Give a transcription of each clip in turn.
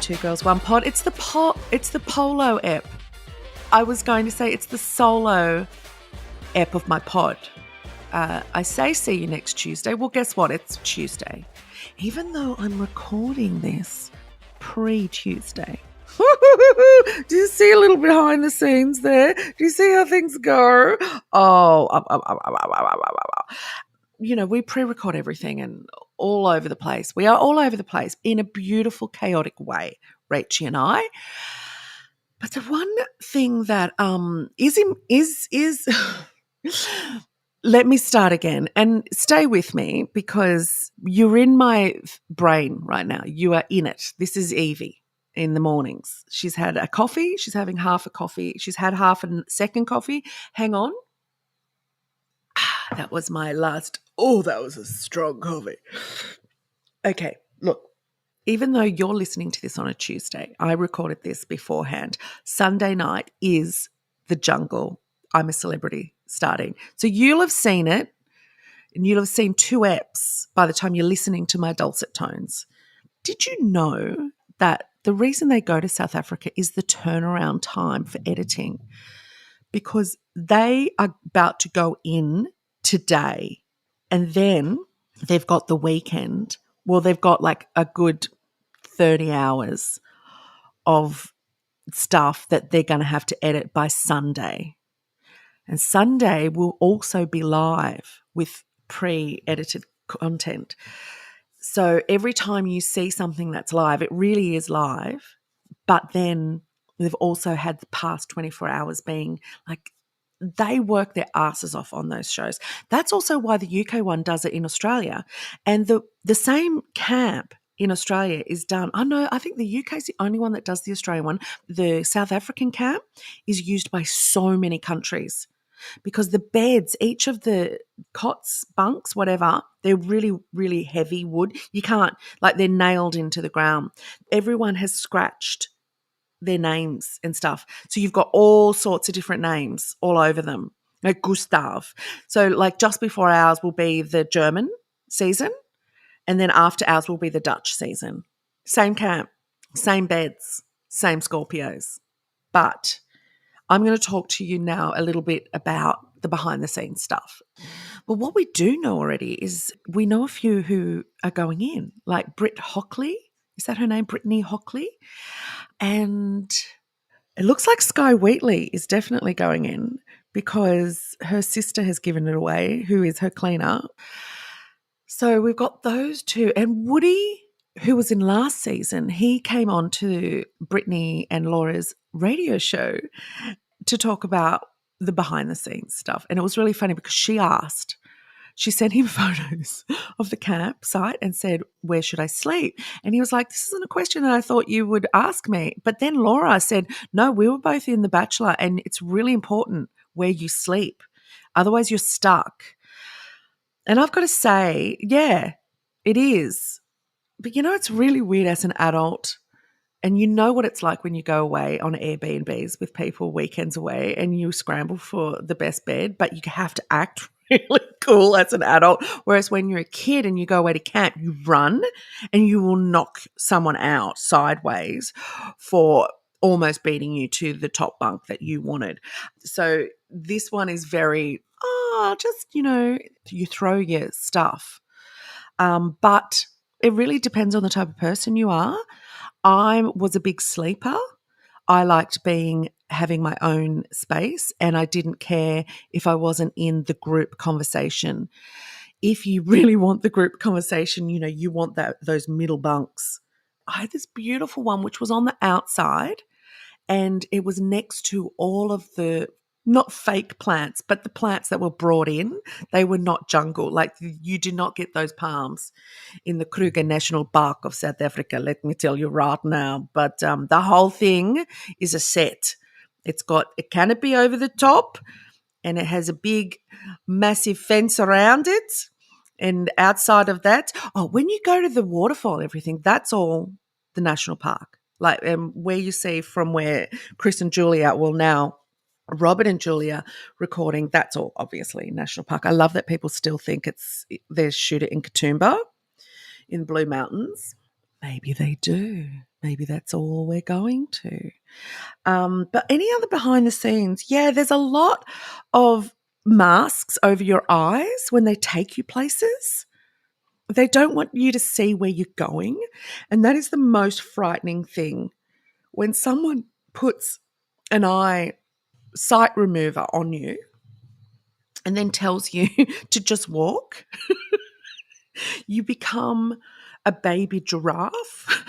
Two Girls, One Pod. It's the Polo ep. I was going to say it's the solo ep of my pod. I say see you next Tuesday. Well, guess what? It's Tuesday. Even though I'm recording this pre-Tuesday. Do you see a little behind the scenes there? Do you see how things go? You know, we pre-record everything and all over the place. We are all over the place in a beautiful, chaotic way, Rachie and I. But the one thing that is let me start again and stay with me because you're in my brain right now. You are in it. This is Yvie in the mornings. She's had a coffee. She's having half a coffee. She's had half a second coffee. Hang on. That was my last. Oh, that was a strong coffee. Okay, look. Even though you're listening to this on a Tuesday, I recorded this beforehand. Sunday night is The Jungle. I'm a Celebrity starting. So you'll have seen it and you'll have seen 2 eps by the time you're listening to my dulcet tones. Did you know that the reason they go to South Africa is the turnaround time for editing? Because they are about to go in today and then they've got the weekend. Well, they've got like a good 30 hours of stuff that they're going to have to edit by Sunday. And Sunday will also be live with pre-edited content. So every time you see something that's live, it really is live. But then they've also had the past 24 hours being like, they work their asses off on those shows. That's also why the UK one does it in Australia. And the same camp in Australia is done. I think the UK is the only one that does the Australian one. The South African camp is used by so many countries because the beds, each of the cots, bunks, whatever, they're really, really heavy wood. You can't, like they're nailed into the ground. Everyone has scratched their names and stuff. So you've got all sorts of different names all over them, like Gustav. So like just before ours will be the German season and then after ours will be the Dutch season. Same camp, same beds, same Scorpios. But I'm going to talk to you now a little bit about the behind the scenes stuff. But what we do know already is we know a few who are going in, like Britt Hockley. Is that her name? Brittany Hockley? And it looks like Sky Wheatley is definitely going in because her sister has given it away, who is her cleaner. So we've got those 2. And Woody, who was in last season, he came on to Brittany and Laura's radio show to talk about the behind the scenes stuff. And it was really funny because she sent him photos of the campsite and said, where should I sleep? And he was like, this isn't a question that I thought you would ask me. But then Laura said, no, we were both in The Bachelor and it's really important where you sleep. Otherwise you're stuck. And I've got to say, yeah, it is. But you know, it's really weird as an adult. And you know what it's like when you go away on Airbnbs with people weekends away and you scramble for the best bed, but you have to act really cool as an adult. Whereas when you're a kid and you go away to camp, you run and you will knock someone out sideways for almost beating you to the top bunk that you wanted. So this one is very, just, you know, you throw your stuff. But it really depends on the type of person you are. I was a big sleeper. I liked having my own space and I didn't care if I wasn't in the group conversation. If you really want the group conversation, you know, you want those middle bunks. I had this beautiful one which was on the outside and it was next to all of the not fake plants, but the plants that were brought in. They were not jungle. Like you do not get those palms in the Kruger National Park of South Africa, let me tell you right now. But the whole thing is a set. It's got a canopy over the top and it has a big, massive fence around it. And outside of that, when you go to the waterfall, everything, that's all the national park. Like where you see from where Chris and Julia, well now Robert and Julia recording, that's all obviously national park. I love that people still think they shoot it in Katoomba in the Blue Mountains. Maybe they do. Maybe that's all we're going to. But any other behind the scenes? Yeah, there's a lot of masks over your eyes when they take you places. They don't want you to see where you're going. And that is the most frightening thing. When someone puts an eye sight remover on you and then tells you to just walk, you become a baby giraffe,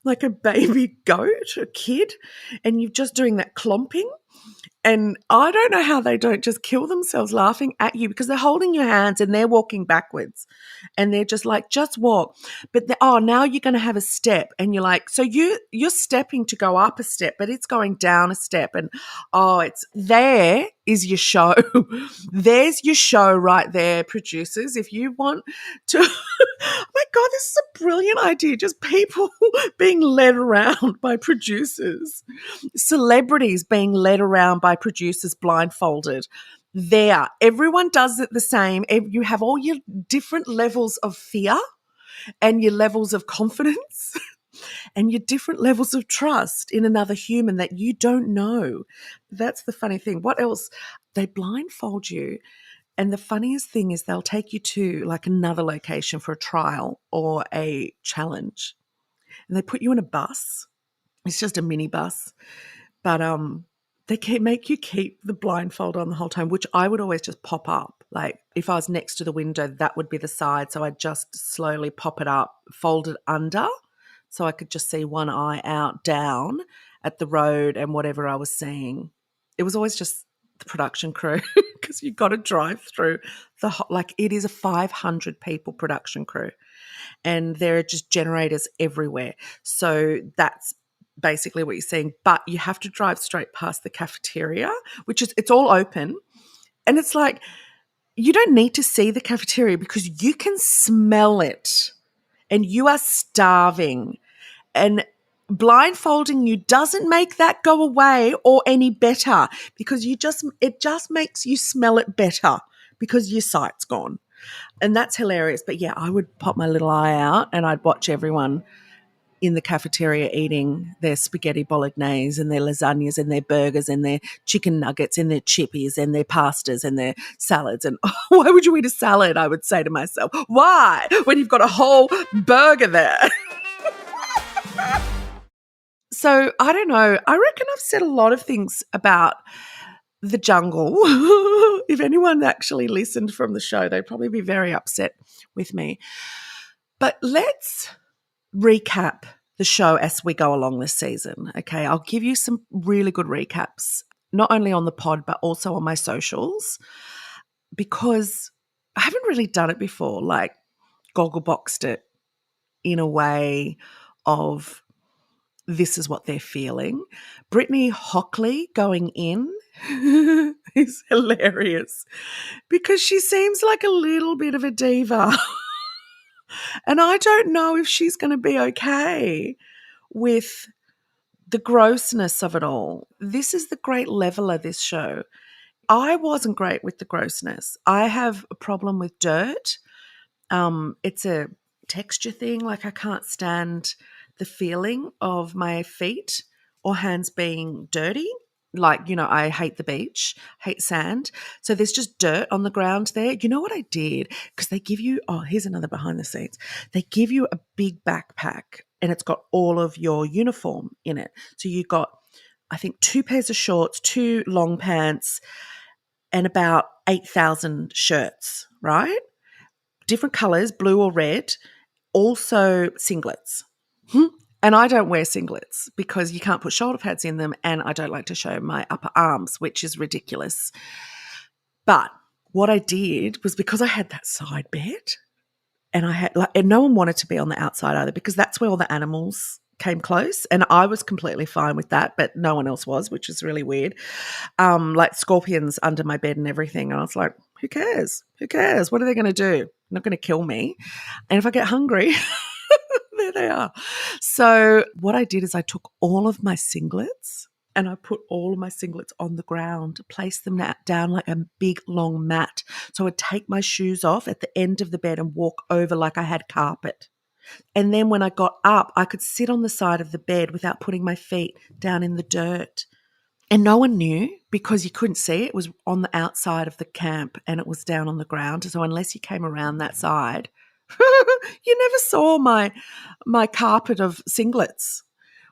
like a baby goat, a kid, and you're just doing that clomping. And I don't know how they don't just kill themselves laughing at you because they're holding your hands and they're walking backwards and they're just like, just walk. But now you're going to have a step. And you're like, so you're stepping to go up a step, but it's going down a step. And there is your show. There's your show right there, producers. If you want to, oh my God, this is a brilliant idea. Just people being led around by producers, celebrities being led around by producers blindfolded. There, everyone does it the same. You have all your different levels of fear and your levels of confidence and your different levels of trust in another human that you don't know. That's the funny thing. What else? They blindfold you. And the funniest thing is they'll take you to like another location for a trial or a challenge. And they put you in a bus. It's just a mini bus. But they make you keep the blindfold on the whole time, which I would always just pop up. Like if I was next to the window, that would be the side. So I'd just slowly pop it up, fold it under so I could just see one eye out down at the road and whatever I was seeing. It was always just the production crew because you've got to drive through it is a 500 people production crew and there are just generators everywhere. So that's basically what you're seeing, but you have to drive straight past the cafeteria, it's all open. And it's like, you don't need to see the cafeteria because you can smell it and you are starving, and blindfolding you doesn't make that go away or any better because it just makes you smell it better because your sight's gone. And that's hilarious. But yeah, I would pop my little eye out and I'd watch everyone in the cafeteria eating their spaghetti bolognese and their lasagnas and their burgers and their chicken nuggets and their chippies and their pastas and their salads. And why would you eat a salad? I would say to myself, why? When you've got a whole burger there. So I don't know. I reckon I've said a lot of things about the jungle. If anyone actually listened from the show, they'd probably be very upset with me. But let's recap the show as we go along this season. Okay, I'll give you some really good recaps, not only on the pod, but also on my socials, because I haven't really done it before, like goggleboxed it in a way of this is what they're feeling. Brittany Hockley going in is hilarious because she seems like a little bit of a diva. And I don't know if she's going to be okay with the grossness of it all. This is the great leveler, this show. I wasn't great with the grossness. I have a problem with dirt. It's a texture thing. Like I can't stand the feeling of my feet or hands being dirty. Like, I hate the beach, hate sand. So there's just dirt on the ground there. You know what I did? Because they give you, here's another behind the scenes. They give you a big backpack and it's got all of your uniform in it. So you got, I think, 2 pairs of shorts, 2 long pants, and about 8,000 shirts, right? Different colors, blue or red, also singlets. And I don't wear singlets because you can't put shoulder pads in them and I don't like to show my upper arms, which is ridiculous. But what I did was because I had that side bed and and no one wanted to be on the outside either because that's where all the animals came close and I was completely fine with that, but no one else was, which is really weird. Like scorpions under my bed and everything. And I was like, who cares? Who cares? What are they going to do? Not going to kill me. And if I get hungry, there they are. So what I did is I took all of my singlets and I put all of my singlets on the ground, placed them down like a big long mat. So I'd take my shoes off at the end of the bed and walk over like I had carpet. And then when I got up, I could sit on the side of the bed without putting my feet down in the dirt. And no one knew because you couldn't see it. It was on the outside of the camp and it was down on the ground. So unless you came around that side, you never saw my carpet of singlets,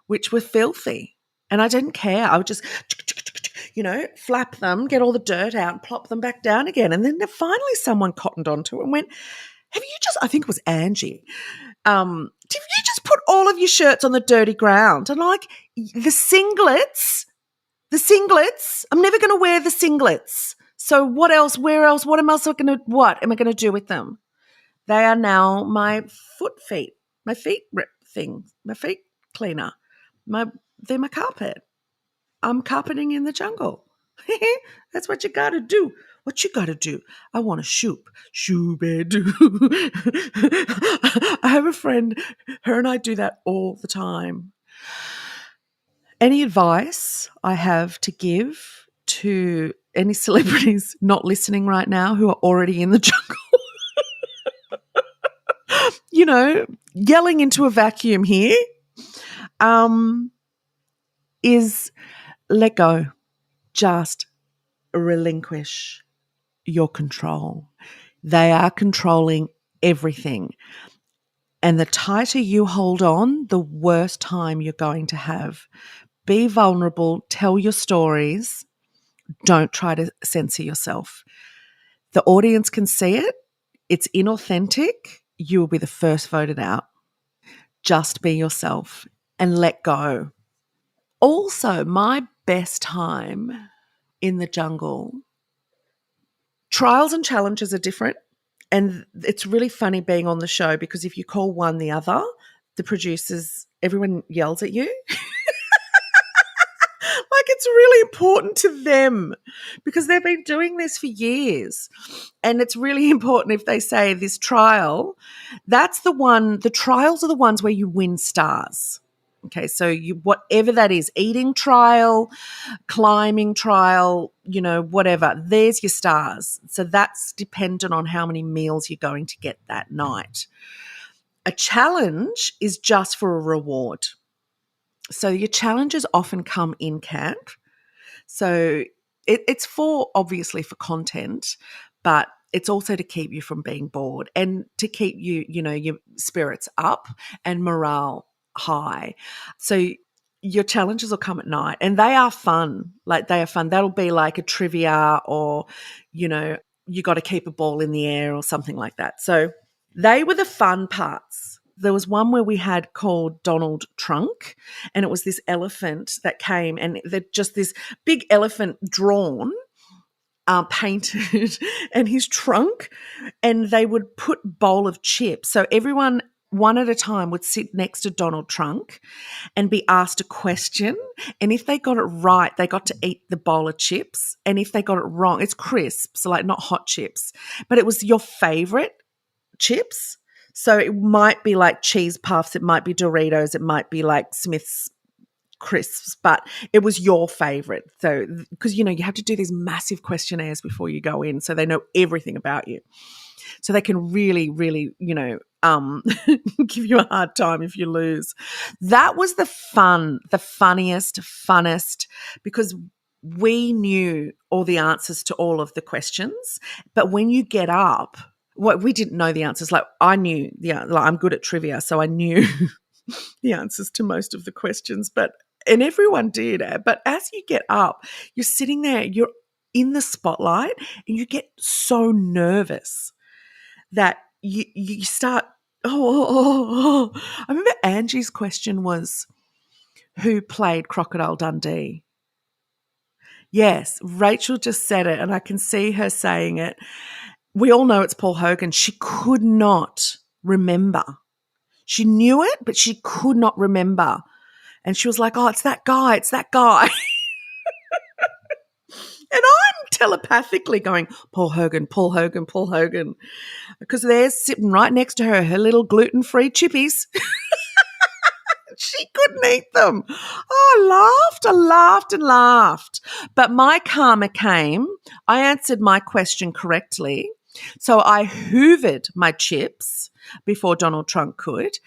which were filthy. And I didn't care. I would just, flap them, get all the dirt out and plop them back down again. And then finally someone cottoned onto it and went, have you just, I think it was Angie, did you just put all of your shirts on the dirty ground? And like, the singlets, I'm never going to wear the singlets. So what else, where else, what am I going to do with them? They are now my feet cleaner. They're my carpet. I'm carpeting in the jungle. That's what you got to do. What you got to do? I want to shoop. Shoop-a-doo. I have a friend, her and I do that all the time. Any advice I have to give to any celebrities not listening right now who are already in the jungle? Yelling into a vacuum here, is let go. Just relinquish your control. They are controlling everything. And the tighter you hold on, the worse time you're going to have. Be vulnerable. Tell your stories. Don't try to censor yourself. The audience can see it. It's inauthentic. You will be the first voted out. Just be yourself and let go. Also, my best time in the jungle, trials and challenges are different. And it's really funny being on the show because if you call one the other, the producers, everyone yells at you. Like it's really important to them because they've been doing this for years. And it's really important if they say this trial, that's the one, the trials are the ones where you win stars. Okay, so whatever that is, eating trial, climbing trial, whatever, there's your stars. So that's dependent on how many meals you're going to get that night. A challenge is just for a reward. So your challenges often come in camp. So it's obviously for content, but it's also to keep you from being bored and to keep your spirits up and morale high. So your challenges will come at night and they are fun. Like they are fun. That'll be like a trivia or, you got to keep a ball in the air or something like that. So they were the fun parts. There was one where we had called Donald Trunk and it was this elephant that came and just this big elephant drawn, painted and his trunk, and they would put bowl of chips. So everyone one at a time would sit next to Donald Trunk and be asked a question. And if they got it right, they got to eat the bowl of chips. And if they got it wrong, it's crisps, so like not hot chips, but it was your favorite chips. So it might be like cheese puffs, it might be Doritos, it might be like Smith's crisps, but it was your favorite. So because, you have to do these massive questionnaires before you go in so they know everything about you. So they can really, really, give you a hard time if you lose. That was the funniest, funnest, because we knew all the answers to all of the questions. But when you get up, we didn't know the answers. Like I knew I'm good at trivia, so I knew the answers to most of the questions, and everyone did. But as you get up, you're sitting there, you're in the spotlight, and you get so nervous that you start, I remember Angie's question was, who played Crocodile Dundee? Yes, Rachael just said it, and I can see her saying it. We all know it's Paul Hogan. She could not remember. She knew it, but she could not remember. And she was like, oh, it's that guy. And I'm telepathically going, Paul Hogan, Paul Hogan, Paul Hogan. Because they're sitting right next to her little gluten-free chippies. She couldn't eat them. Oh, I laughed. But my karma came. I answered my question correctly. So I hoovered my chips before Donald Trump could.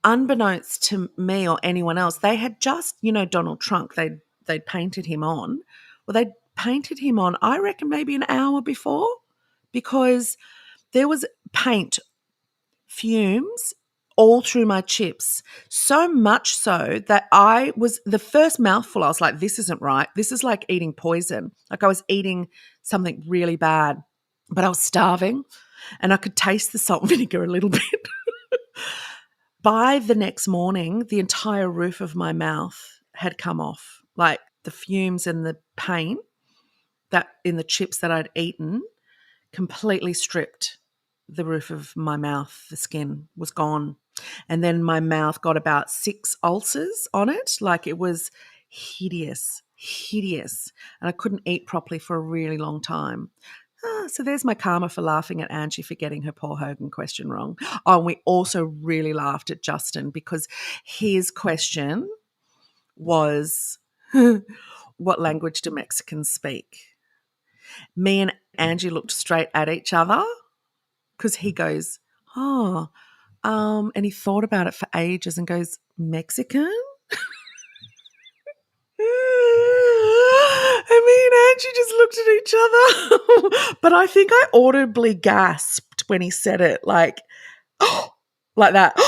Unbeknownst to me or anyone else, they had just, Donald Trump, they'd painted him on. Well, they'd painted him on, I reckon, maybe an hour before, because there was paint fumes all through my chips, so much so that I was, the first mouthful, I was like, this isn't right. This is like eating poison. Like I was eating something really bad, but I was starving and I could taste the salt and vinegar a little bit. By the next morning, the entire roof of my mouth had come off. Like the fumes and the paint that in the chips that I'd eaten completely stripped the roof of my mouth. The skin was gone. And then my mouth got about 6 ulcers on it. Like it was hideous. And I couldn't eat properly for a really long time. So there's my karma for laughing at Angie for getting her Paul Hogan question wrong. Oh, and we also really laughed at Justin because his question was, what language do Mexicans speak? Me and Angie looked straight at each other because he goes, and he thought about it for ages and goes, Mexican? And me and Angie just looked at each other. But I think I audibly gasped when he said it, like that.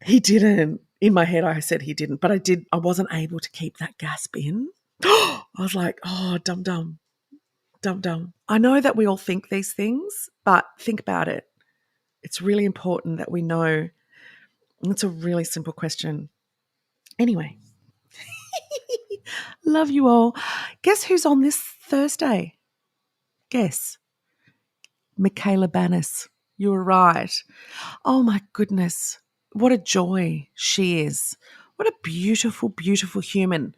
He didn't. In my head, I said he didn't, but I did. I wasn't able to keep that gasp in. I was like, dum-dum. I know that we all think these things, but think about it. It's really important that we know. It's a really simple question. Anyway. Love you all. Guess who's on this Thursday? Guess. Michaela Bannis. You were right. Oh, my goodness. What a joy she is. What a beautiful, beautiful human.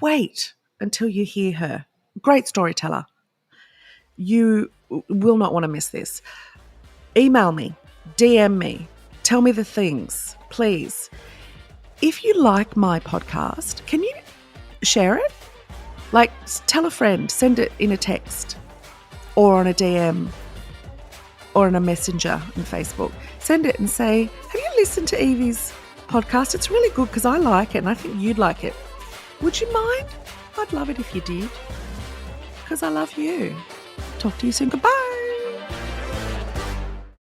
Wait until you hear her. Great storyteller. You will not want to miss this. Email me. DM me. Tell me the things, please. If you like my podcast, can you share it? Like, tell a friend, send it in a text or on a DM or in a messenger on Facebook. Send it and say, have you listened to Yvie's podcast? It's really good because I like it and I think you'd like it. Would you mind? I'd love it if you did because I love you. Talk to you soon. Goodbye.